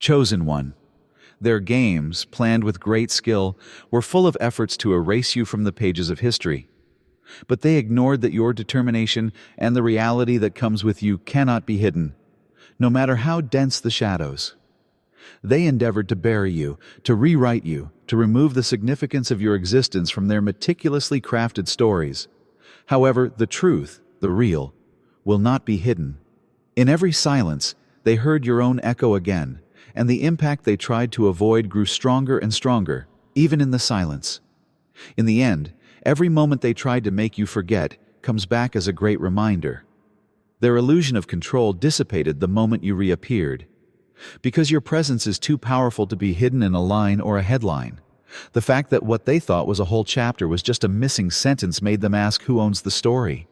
Chosen One. Their games, planned with great skill, were full of efforts to erase you from the pages of history. But they ignored that your determination and the reality that comes with you cannot be hidden, no matter how dense the shadows. They endeavored to bury you, to rewrite you, to remove the significance of your existence from their meticulously crafted stories. However, the truth, the real, will not be hidden. In every silence, they heard your own echo again, and the impact they tried to avoid grew stronger and stronger, even in the silence. In the end, every moment they tried to make you forget comes back as a great reminder. Their illusion of control dissipated the moment you reappeared. Because your presence is too powerful to be hidden in a line or a headline. The fact that what they thought was a whole chapter was just a missing sentence made them ask who owns the story.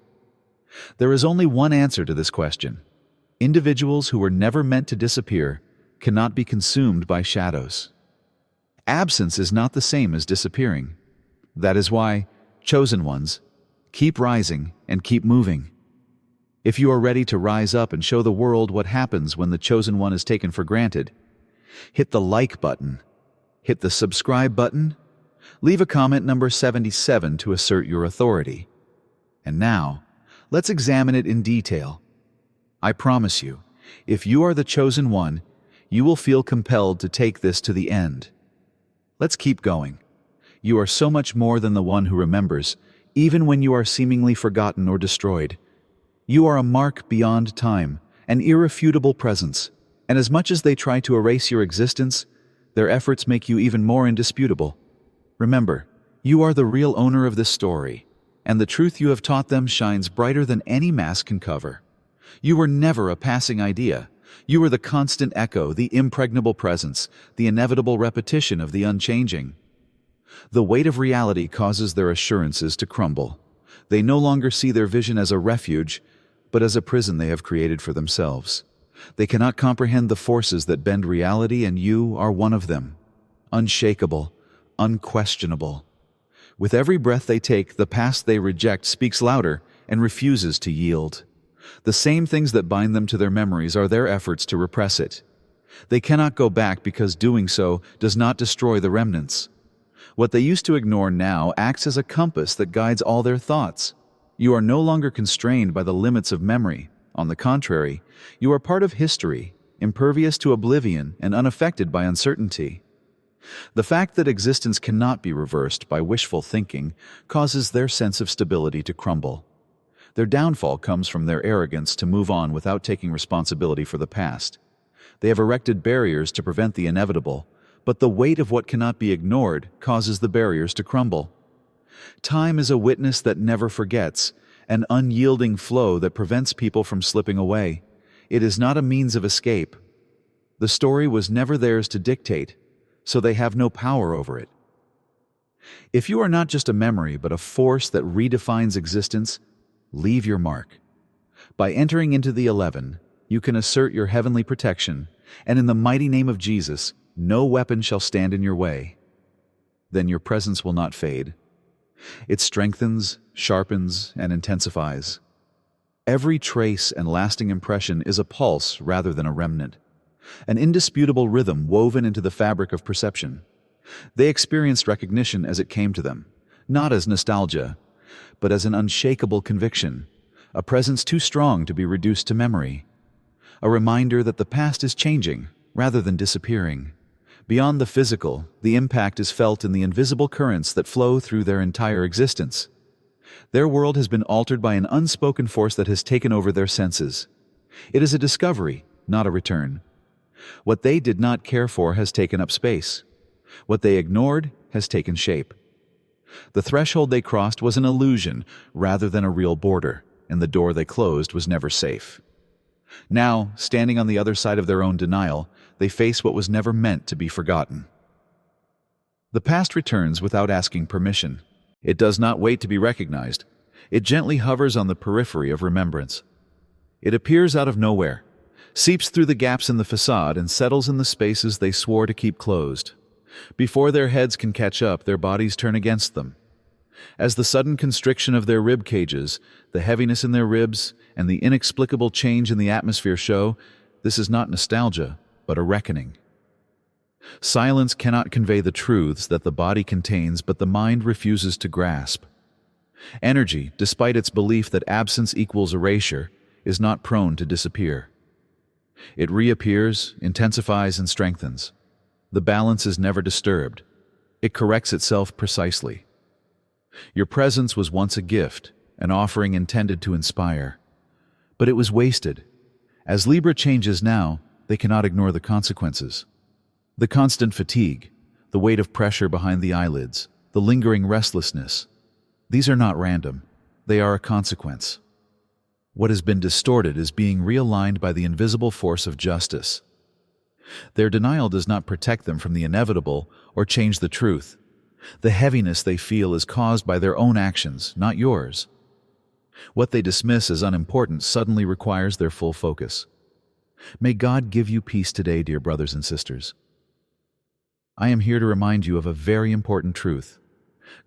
There is only one answer to this question. Individuals who were never meant to disappear cannot be consumed by shadows. Absence is not the same as disappearing. That is why, chosen ones, keep rising and keep moving. If you are ready to rise up and show the world what happens when the chosen one is taken for granted, hit the like button, hit the subscribe button, leave a comment number 77 to assert your authority. And now, let's examine it in detail. I promise you, if you are the chosen one, you will feel compelled to take this to the end. Let's keep going. You are so much more than the one who remembers, even when you are seemingly forgotten or destroyed. You are a mark beyond time, an irrefutable presence, and as much as they try to erase your existence, their efforts make you even more indisputable. Remember, you are the real owner of this story, and the truth you have taught them shines brighter than any mask can cover. You were never a passing idea. You were the constant echo, the impregnable presence, the inevitable repetition of the unchanging. The weight of reality causes their assurances to crumble. They no longer see their vision as a refuge, but as a prison they have created for themselves. They cannot comprehend the forces that bend reality, and you are one of them. Unshakable, unquestionable. With every breath they take, the past they reject speaks louder and refuses to yield. The same things that bind them to their memories are their efforts to repress it. They cannot go back because doing so does not destroy the remnants. What they used to ignore now acts as a compass that guides all their thoughts. You are no longer constrained by the limits of memory. On the contrary, you are part of history, impervious to oblivion and unaffected by uncertainty. The fact that existence cannot be reversed by wishful thinking causes their sense of stability to crumble. Their downfall comes from their arrogance to move on without taking responsibility for the past. They have erected barriers to prevent the inevitable, but the weight of what cannot be ignored causes the barriers to crumble. Time is a witness that never forgets, an unyielding flow that prevents people from slipping away. It is not a means of escape. The story was never theirs to dictate, so they have no power over it. If you are not just a memory but a force that redefines existence, leave your mark. By entering into the 11, you can assert your heavenly protection, and in the mighty name of Jesus, no weapon shall stand in your way. Then your presence will not fade. It strengthens, sharpens, and intensifies. Every trace and lasting impression is a pulse rather than a remnant, an indisputable rhythm woven into the fabric of perception. They experienced recognition as it came to them, not as nostalgia, but as an unshakable conviction, a presence too strong to be reduced to memory, a reminder that the past is changing rather than disappearing. Beyond the physical, the impact is felt in the invisible currents that flow through their entire existence. Their world has been altered by an unspoken force that has taken over their senses. It is a discovery, not a return. What they did not care for has taken up space. What they ignored has taken shape. The threshold they crossed was an illusion rather than a real border, and the door they closed was never safe. Now, standing on the other side of their own denial, they face what was never meant to be forgotten. The past returns without asking permission. It does not wait to be recognized. It gently hovers on the periphery of remembrance. It appears out of nowhere, seeps through the gaps in the facade, and settles in the spaces they swore to keep closed. Before their heads can catch up, their bodies turn against them. As the sudden constriction of their rib cages, the heaviness in their ribs, and the inexplicable change in the atmosphere show, this is not nostalgia, but a reckoning. Silence cannot convey the truths that the body contains, but the mind refuses to grasp. Energy, despite its belief that absence equals erasure, is not prone to disappear. It reappears, intensifies, and strengthens. The balance is never disturbed. It corrects itself precisely. Your presence was once a gift, an offering intended to inspire. But it was wasted. As Libra changes now, they cannot ignore the consequences. The constant fatigue, the weight of pressure behind the eyelids, the lingering restlessness. These are not random. They are a consequence. What has been distorted is being realigned by the invisible force of justice. Their denial does not protect them from the inevitable or change the truth. The heaviness they feel is caused by their own actions, not yours. What they dismiss as unimportant suddenly requires their full focus. May God give you peace today, dear brothers and sisters. I am here to remind you of a very important truth.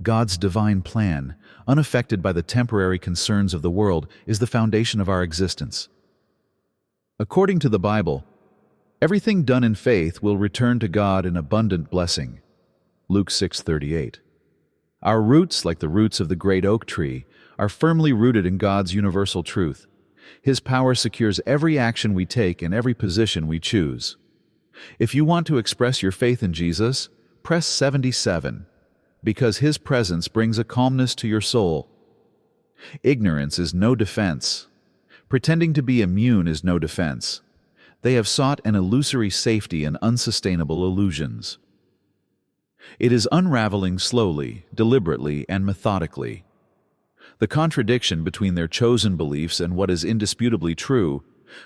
God's divine plan, unaffected by the temporary concerns of the world, is the foundation of our existence. According to the Bible, everything done in faith will return to God in abundant blessing. Luke 6:38. Our roots, like the roots of the great oak tree, are firmly rooted in God's universal truth. His power secures every action we take and every position we choose. If you want to express your faith in Jesus, press 77, because His presence brings a calmness to your soul. Ignorance is no defense. Pretending to be immune is no defense. They have sought an illusory safety and unsustainable illusions. It is unraveling slowly, deliberately, and methodically. The contradiction between their chosen beliefs and what is indisputably true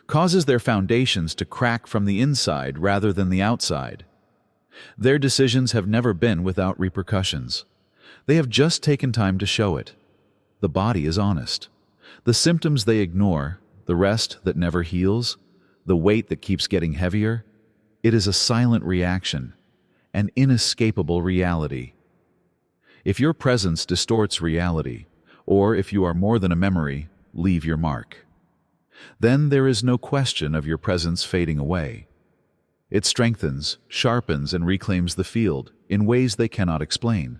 causes their foundations to crack from the inside rather than the outside. Their decisions have never been without repercussions. They have just taken time to show it. The body is honest. The symptoms they ignore, the rest that never heals, the weight that keeps getting heavier, it is a silent reaction, an inescapable reality. If your presence distorts reality, or if you are more than a memory, leave your mark. Then there is no question of your presence fading away. It strengthens, sharpens, and reclaims the field in ways they cannot explain.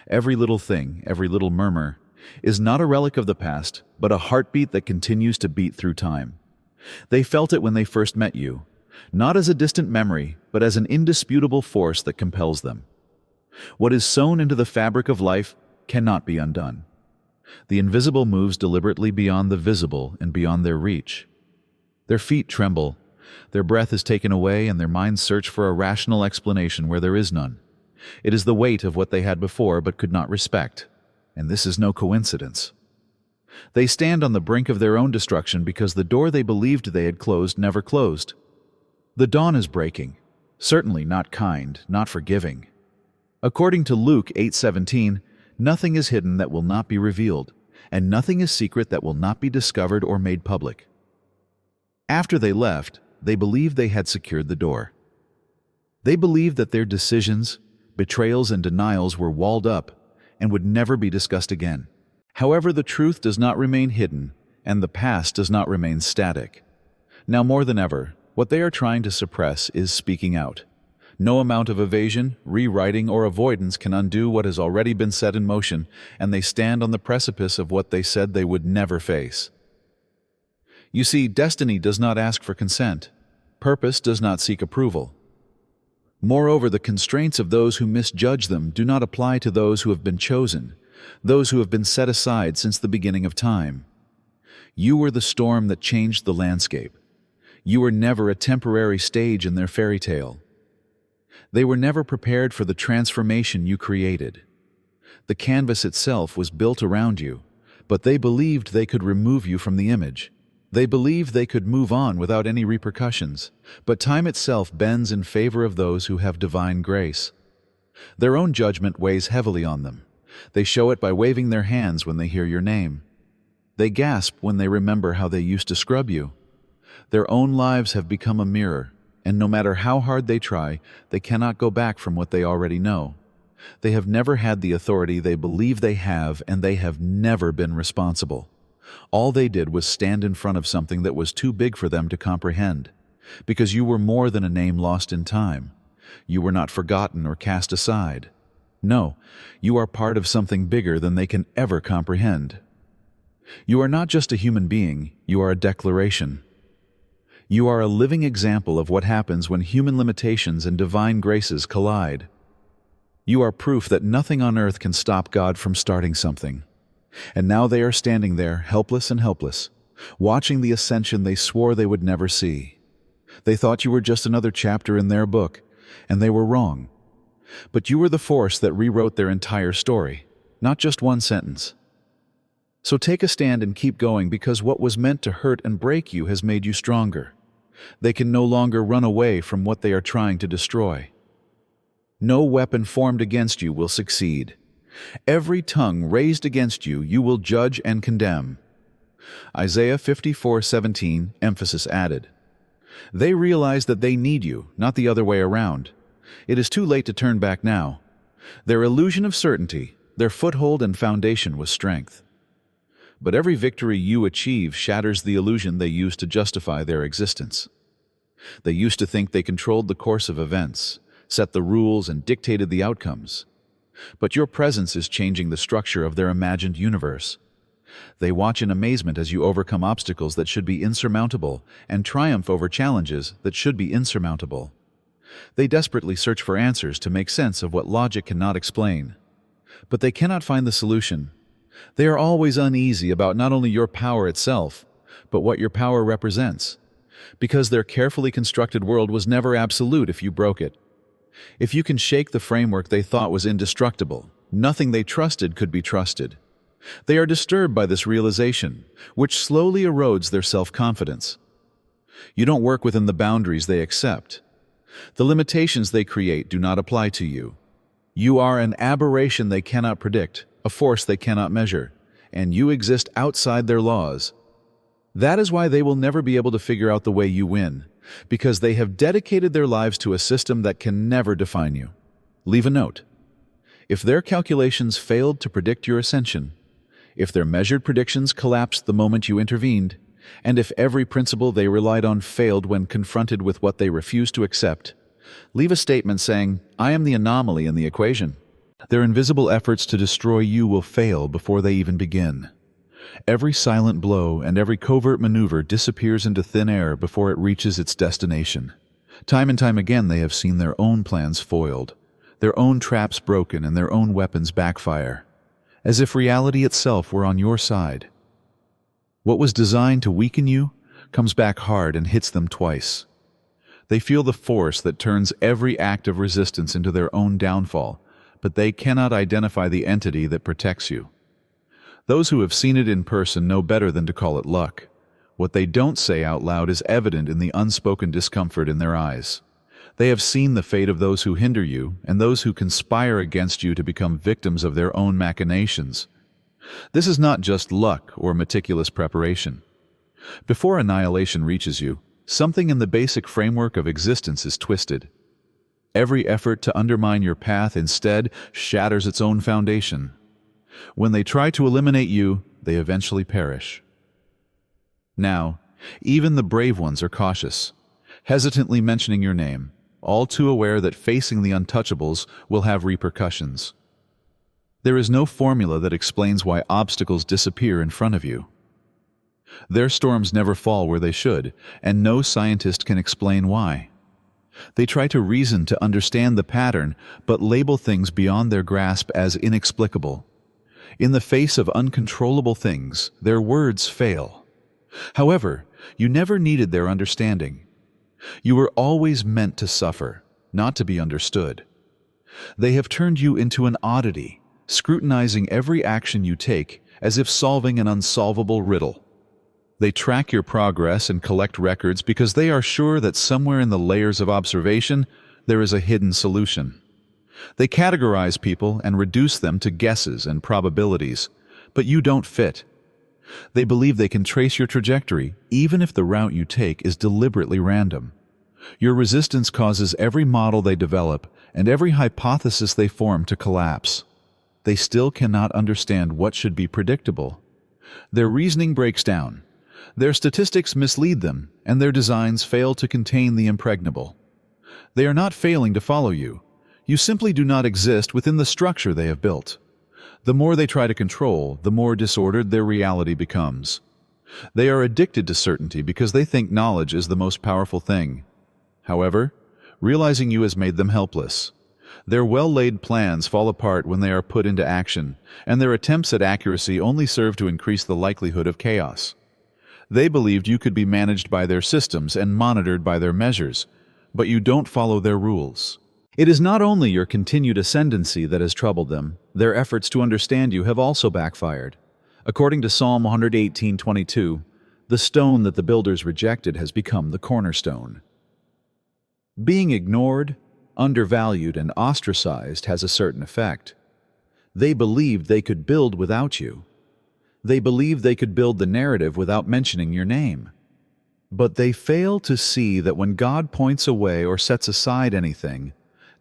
Every little thing, every little murmur, is not a relic of the past, but a heartbeat that continues to beat through time. They felt it when they first met you, not as a distant memory, but as an indisputable force that compels them. What is sewn into the fabric of life cannot be undone. The invisible moves deliberately beyond the visible and beyond their reach. Their feet tremble, their breath is taken away, and their minds search for a rational explanation where there is none. It is the weight of what they had before but could not respect, and this is no coincidence. They stand on the brink of their own destruction because the door they believed they had closed never closed. The dawn is breaking, certainly not kind, not forgiving. According to Luke 8:17, nothing is hidden that will not be revealed, and nothing is secret that will not be discovered or made public. After they left, they believed they had secured the door. They believed that their decisions, betrayals, and denials were walled up and would never be discussed again. However, the truth does not remain hidden, and the past does not remain static. Now more than ever, what they are trying to suppress is speaking out. No amount of evasion, rewriting, or avoidance can undo what has already been set in motion, and they stand on the precipice of what they said they would never face. You see, destiny does not ask for consent. Purpose does not seek approval. Moreover, the constraints of those who misjudge them do not apply to those who have been chosen, those who have been set aside since the beginning of time. You were the storm that changed the landscape. You were never a temporary stage in their fairy tale. They were never prepared for the transformation you created. The canvas itself was built around you, but they believed they could remove you from the image. They believed they could move on without any repercussions, but time itself bends in favor of those who have divine grace. Their own judgment weighs heavily on them. They show it by waving their hands when they hear your name. They gasp when they remember how they used to scrub you. Their own lives have become a mirror, and no matter how hard they try, they cannot go back from what they already know. They have never had the authority they believe they have, and they have never been responsible. All they did was stand in front of something that was too big for them to comprehend, because you were more than a name lost in time. You were not forgotten or cast aside. No, you are part of something bigger than they can ever comprehend. You are not just a human being, you are a declaration. You are a living example of what happens when human limitations and divine graces collide. You are proof that nothing on earth can stop God from starting something. And now they are standing there, helpless and helpless, watching the ascension they swore they would never see. They thought you were just another chapter in their book, and they were wrong. But you were the force that rewrote their entire story, not just one sentence. So take a stand and keep going, because what was meant to hurt and break you has made you stronger. They can no longer run away from what they are trying to destroy. No weapon formed against you will succeed. Every tongue raised against you, you will judge and condemn. Isaiah 54:17, emphasis added. They realize that they need you, not the other way around. It is too late to turn back now. Their illusion of certainty, their foothold and foundation was strength. But every victory you achieve shatters the illusion they used to justify their existence. They used to think they controlled the course of events, set the rules, and dictated the outcomes. But your presence is changing the structure of their imagined universe. They watch in amazement as you overcome obstacles that should be insurmountable and triumph over challenges that should be insurmountable. They desperately search for answers to make sense of what logic cannot explain. But they cannot find the solution. They are always uneasy about not only your power itself, but what your power represents, because their carefully constructed world was never absolute if you broke it. If you can shake the framework they thought was indestructible, nothing they trusted could be trusted. They are disturbed by this realization, which slowly erodes their self-confidence. You don't work within the boundaries they accept. The limitations they create do not apply to you. You are an aberration they cannot predict, a force they cannot measure, and you exist outside their laws. That is why they will never be able to figure out the way you win, because they have dedicated their lives to a system that can never define you. Leave a note. If their calculations failed to predict your ascension, if their measured predictions collapsed the moment you intervened, and if every principle they relied on failed when confronted with what they refused to accept, leave a statement saying, "I am the anomaly in the equation." Their invisible efforts to destroy you will fail before they even begin. Every silent blow and every covert maneuver disappears into thin air before it reaches its destination. Time and time again they have seen their own plans foiled, their own traps broken, and their own weapons backfire, as if reality itself were on your side. What was designed to weaken you comes back hard and hits them twice. They feel the force that turns every act of resistance into their own downfall, but they cannot identify the entity that protects you. Those who have seen it in person know better than to call it luck. What they don't say out loud is evident in the unspoken discomfort in their eyes. They have seen the fate of those who hinder you and those who conspire against you to become victims of their own machinations. This is not just luck or meticulous preparation. Before annihilation reaches you, something in the basic framework of existence is twisted. Every effort to undermine your path instead shatters its own foundation. When they try to eliminate you, they eventually perish. Now, even the brave ones are cautious, hesitantly mentioning your name, all too aware that facing the untouchables will have repercussions. There is no formula that explains why obstacles disappear in front of you. Their storms never fall where they should, and no scientist can explain why. They try to reason to understand the pattern, but label things beyond their grasp as inexplicable. In the face of uncontrollable things, their words fail. However, you never needed their understanding. You were always meant to suffer, not to be understood. They have turned you into an oddity, scrutinizing every action you take as if solving an unsolvable riddle. They track your progress and collect records because they are sure that somewhere in the layers of observation there is a hidden solution. They categorize people and reduce them to guesses and probabilities, but you don't fit. They believe they can trace your trajectory even if the route you take is deliberately random. Your resistance causes every model they develop and every hypothesis they form to collapse. They still cannot understand what should be predictable. Their reasoning breaks down. Their statistics mislead them, and their designs fail to contain the impregnable. They are not failing to follow you. You simply do not exist within the structure they have built. The more they try to control, the more disordered their reality becomes. They are addicted to certainty because they think knowledge is the most powerful thing. However, realizing you has made them helpless. Their well-laid plans fall apart when they are put into action, and their attempts at accuracy only serve to increase the likelihood of chaos. They believed you could be managed by their systems and monitored by their measures, but you don't follow their rules. It is not only your continued ascendancy that has troubled them, their efforts to understand you have also backfired. According to Psalm 118:22, the stone that the builders rejected has become the cornerstone. Being ignored, undervalued, and ostracized has a certain effect. They believed they could build without you. They believed they could build the narrative without mentioning your name. But they fail to see that when God points away or sets aside anything,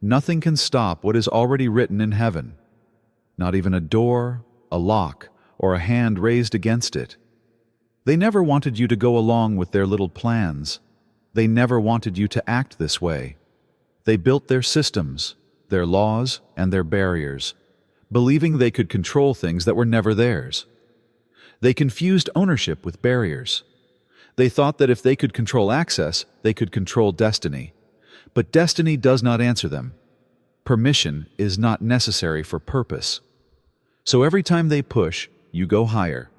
nothing can stop what is already written in heaven. Not even a door, a lock, or a hand raised against it. They never wanted you to go along with their little plans. They never wanted you to act this way. They built their systems, their laws, and their barriers, believing they could control things that were never theirs. They confused ownership with barriers. They thought that if they could control access, they could control destiny. But destiny does not answer them. Permission is not necessary for purpose. So every time they push, you go higher.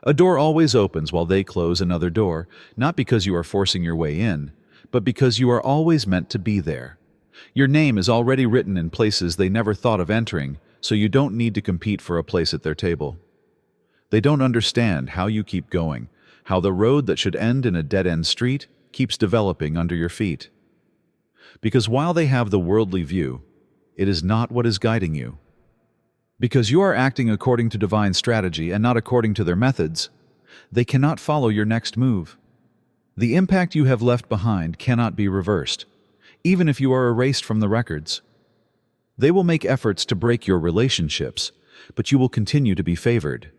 A door always opens while they close another door, not because you are forcing your way in, but because you are always meant to be there. Your name is already written in places they never thought of entering, so you don't need to compete for a place at their table. They don't understand how you keep going, how the road that should end in a dead-end street keeps developing under your feet. Because while they have the worldly view, it is not what is guiding you. Because you are acting according to divine strategy and not according to their methods, they cannot follow your next move. The impact you have left behind cannot be reversed, even if you are erased from the records. They will make efforts to break your relationships, but you will continue to be favored.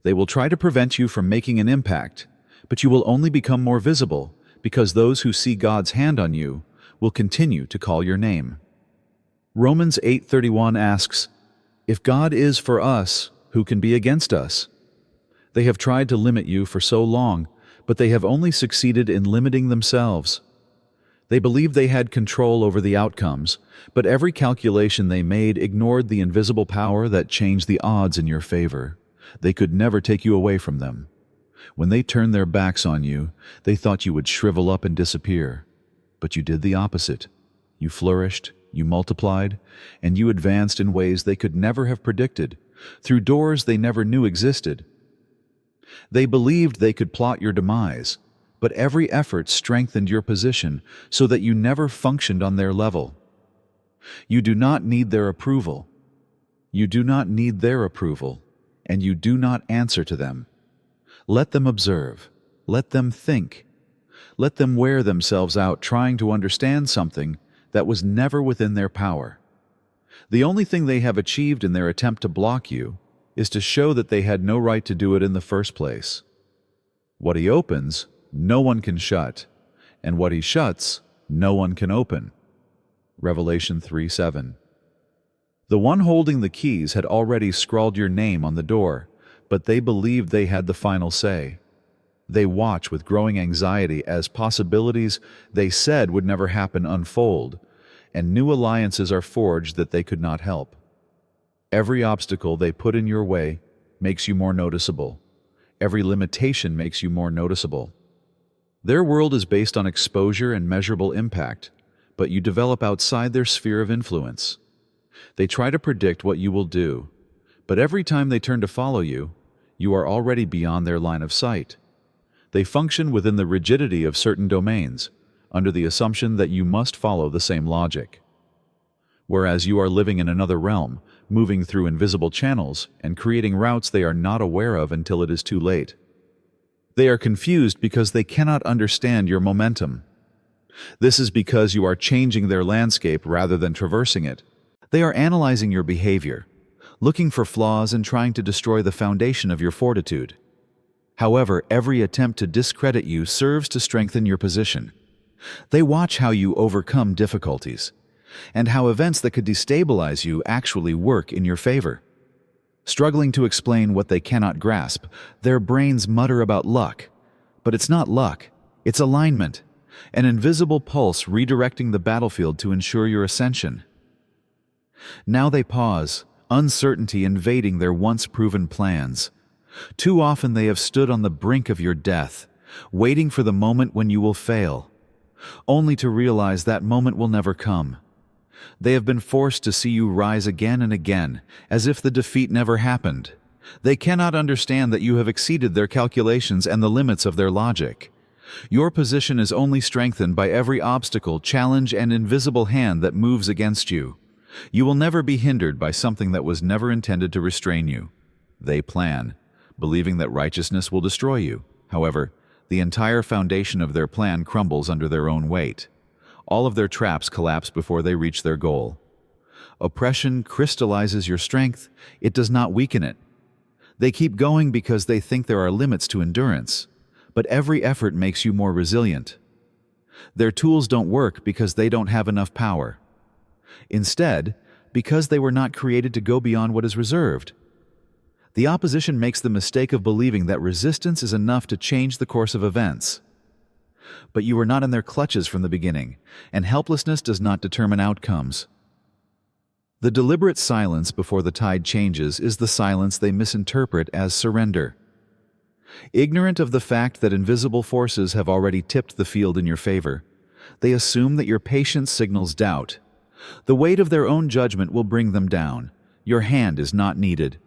They will try to prevent you from making an impact, but you will only become more visible because those who see God's hand on you will continue to call your name. Romans 8:31 asks, "If God is for us, who can be against us?" They have tried to limit you for so long, but they have only succeeded in limiting themselves. They believed they had control over the outcomes, but every calculation they made ignored the invisible power that changed the odds in your favor. They could never take you away from them. When they turned their backs on you, they thought you would shrivel up and disappear. But you did the opposite. You flourished, you multiplied, and you advanced in ways they could never have predicted, through doors they never knew existed. They believed they could plot your demise, but every effort strengthened your position so that you never functioned on their level. You do not need their approval. You do not need their approval, and you do not answer to them. Let them observe. Let them think. Let them wear themselves out trying to understand something that was never within their power. The only thing they have achieved in their attempt to block you is to show that they had no right to do it in the first place. What he opens, no one can shut, and what he shuts, no one can open. Revelation 3:7. The one holding the keys had already scrawled your name on the door, but they believed they had the final say. They watch with growing anxiety as possibilities they said would never happen unfold, and new alliances are forged that they could not help. Every obstacle they put in your way makes you more noticeable. Every limitation makes you more noticeable. Their world is based on exposure and measurable impact, but you develop outside their sphere of influence. They try to predict what you will do, but every time they turn to follow you, you are already beyond their line of sight. They function within the rigidity of certain domains, under the assumption that you must follow the same logic. Whereas you are living in another realm, moving through invisible channels and creating routes they are not aware of until it is too late. They are confused because they cannot understand your momentum. This is because you are changing their landscape rather than traversing it. They are analyzing your behavior, looking for flaws and trying to destroy the foundation of your fortitude. However, every attempt to discredit you serves to strengthen your position. They watch how you overcome difficulties, and how events that could destabilize you actually work in your favor. Struggling to explain what they cannot grasp, their brains mutter about luck. But it's not luck, it's alignment, an invisible pulse redirecting the battlefield to ensure your ascension. Now they pause, uncertainty invading their once-proven plans. Too often they have stood on the brink of your death, waiting for the moment when you will fail, only to realize that moment will never come. They have been forced to see you rise again and again, as if the defeat never happened. They cannot understand that you have exceeded their calculations and the limits of their logic. Your position is only strengthened by every obstacle, challenge, and invisible hand that moves against you. You will never be hindered by something that was never intended to restrain you. They plan, believing that righteousness will destroy you. However, the entire foundation of their plan crumbles under their own weight. All of their traps collapse before they reach their goal. Oppression crystallizes your strength, it does not weaken it. They keep going because they think there are limits to endurance, but every effort makes you more resilient. Their tools don't work because they don't have enough power. Instead, because they were not created to go beyond what is reserved. The opposition makes the mistake of believing that resistance is enough to change the course of events. But you were not in their clutches from the beginning, and helplessness does not determine outcomes. The deliberate silence before the tide changes is the silence they misinterpret as surrender. Ignorant of the fact that invisible forces have already tipped the field in your favor, they assume that your patience signals doubt. The weight of their own judgment will bring them down. Your hand is not needed.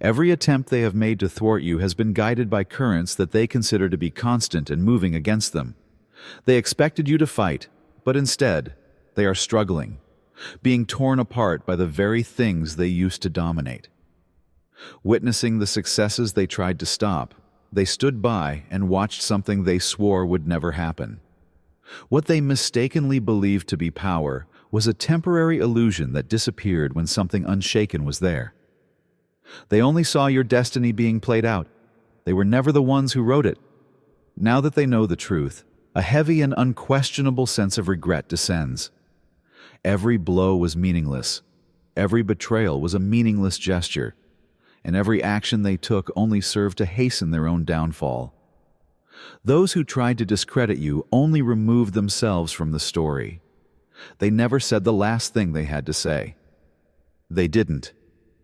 Every attempt they have made to thwart you has been guided by currents that they consider to be constant and moving against them. They expected you to fight, but instead, they are struggling, being torn apart by the very things they used to dominate. Witnessing the successes they tried to stop, they stood by and watched something they swore would never happen. What they mistakenly believed to be power was a temporary illusion that disappeared when something unshaken was there. They only saw your destiny being played out. They were never the ones who wrote it. Now that they know the truth, a heavy and unquestionable sense of regret descends. Every blow was meaningless. Every betrayal was a meaningless gesture. And every action they took only served to hasten their own downfall. Those who tried to discredit you only removed themselves from the story. They never said the last thing they had to say. They didn't.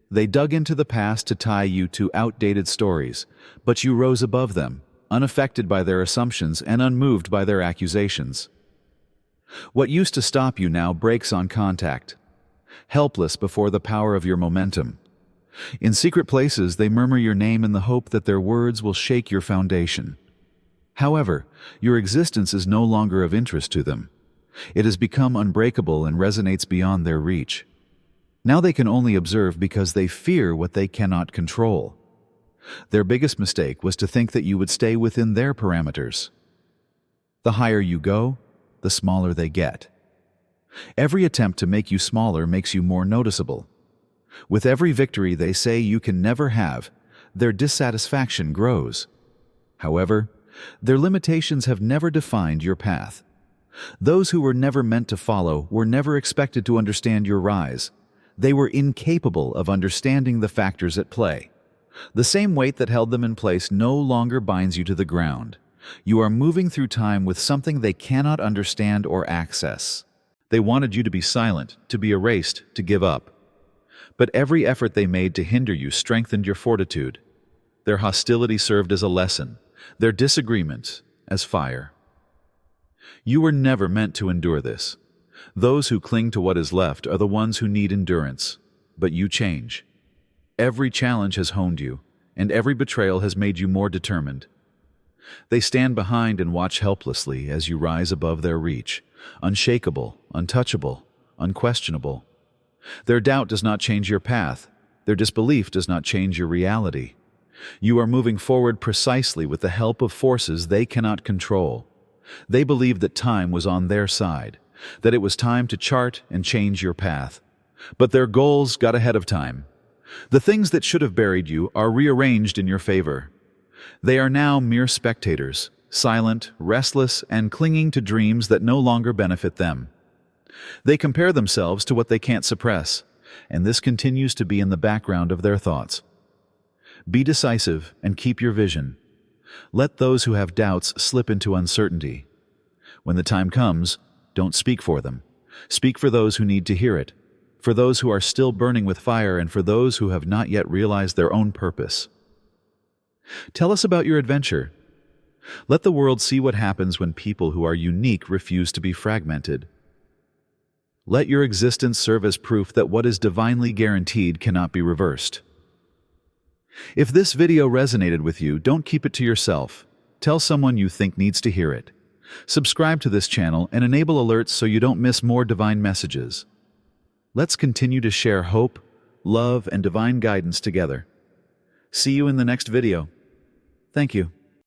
They dug into the past to tie you to outdated stories, but you rose above them, unaffected by their assumptions and unmoved by their accusations. What used to stop you now breaks on contact, helpless before the power of your momentum. In secret places, they murmur your name in the hope that their words will shake your foundation. However, your existence is no longer of interest to them. It has become unbreakable and resonates beyond their reach. Now they can only observe because they fear what they cannot control. Their biggest mistake was to think that you would stay within their parameters. The higher you go, the smaller they get. Every attempt to make you smaller makes you more noticeable. With every victory they say you can never have, their dissatisfaction grows. However, their limitations have never defined your path. Those who were never meant to follow were never expected to understand your rise. They were incapable of understanding the factors at play. The same weight that held them in place no longer binds you to the ground. You are moving through time with something they cannot understand or access. They wanted you to be silent, to be erased, to give up. But every effort they made to hinder you strengthened your fortitude. Their hostility served as a lesson, their disagreement as fire. You were never meant to endure this. Those who cling to what is left are the ones who need endurance, but you change. Every challenge has honed you, and every betrayal has made you more determined. They stand behind and watch helplessly as you rise above their reach, unshakable, untouchable, unquestionable. Their doubt does not change your path. Their disbelief does not change your reality. You are moving forward precisely with the help of forces they cannot control. They believed that time was on their side, that it was time to chart and change your path. But their goals got ahead of time. The things that should have buried you are rearranged in your favor. They are now mere spectators, silent, restless, and clinging to dreams that no longer benefit them. They compare themselves to what they can't suppress, and this continues to be in the background of their thoughts. Be decisive and keep your vision. Let those who have doubts slip into uncertainty. When the time comes, don't speak for them. Speak for those who need to hear it, for those who are still burning with fire, and for those who have not yet realized their own purpose. Tell us about your adventure. Let the world see what happens when people who are unique refuse to be fragmented. Let your existence serve as proof that what is divinely guaranteed cannot be reversed. If this video resonated with you, don't keep it to yourself. Tell someone you think needs to hear it. Subscribe to this channel and enable alerts so you don't miss more divine messages. Let's continue to share hope, love, and divine guidance together. See you in the next video. Thank you.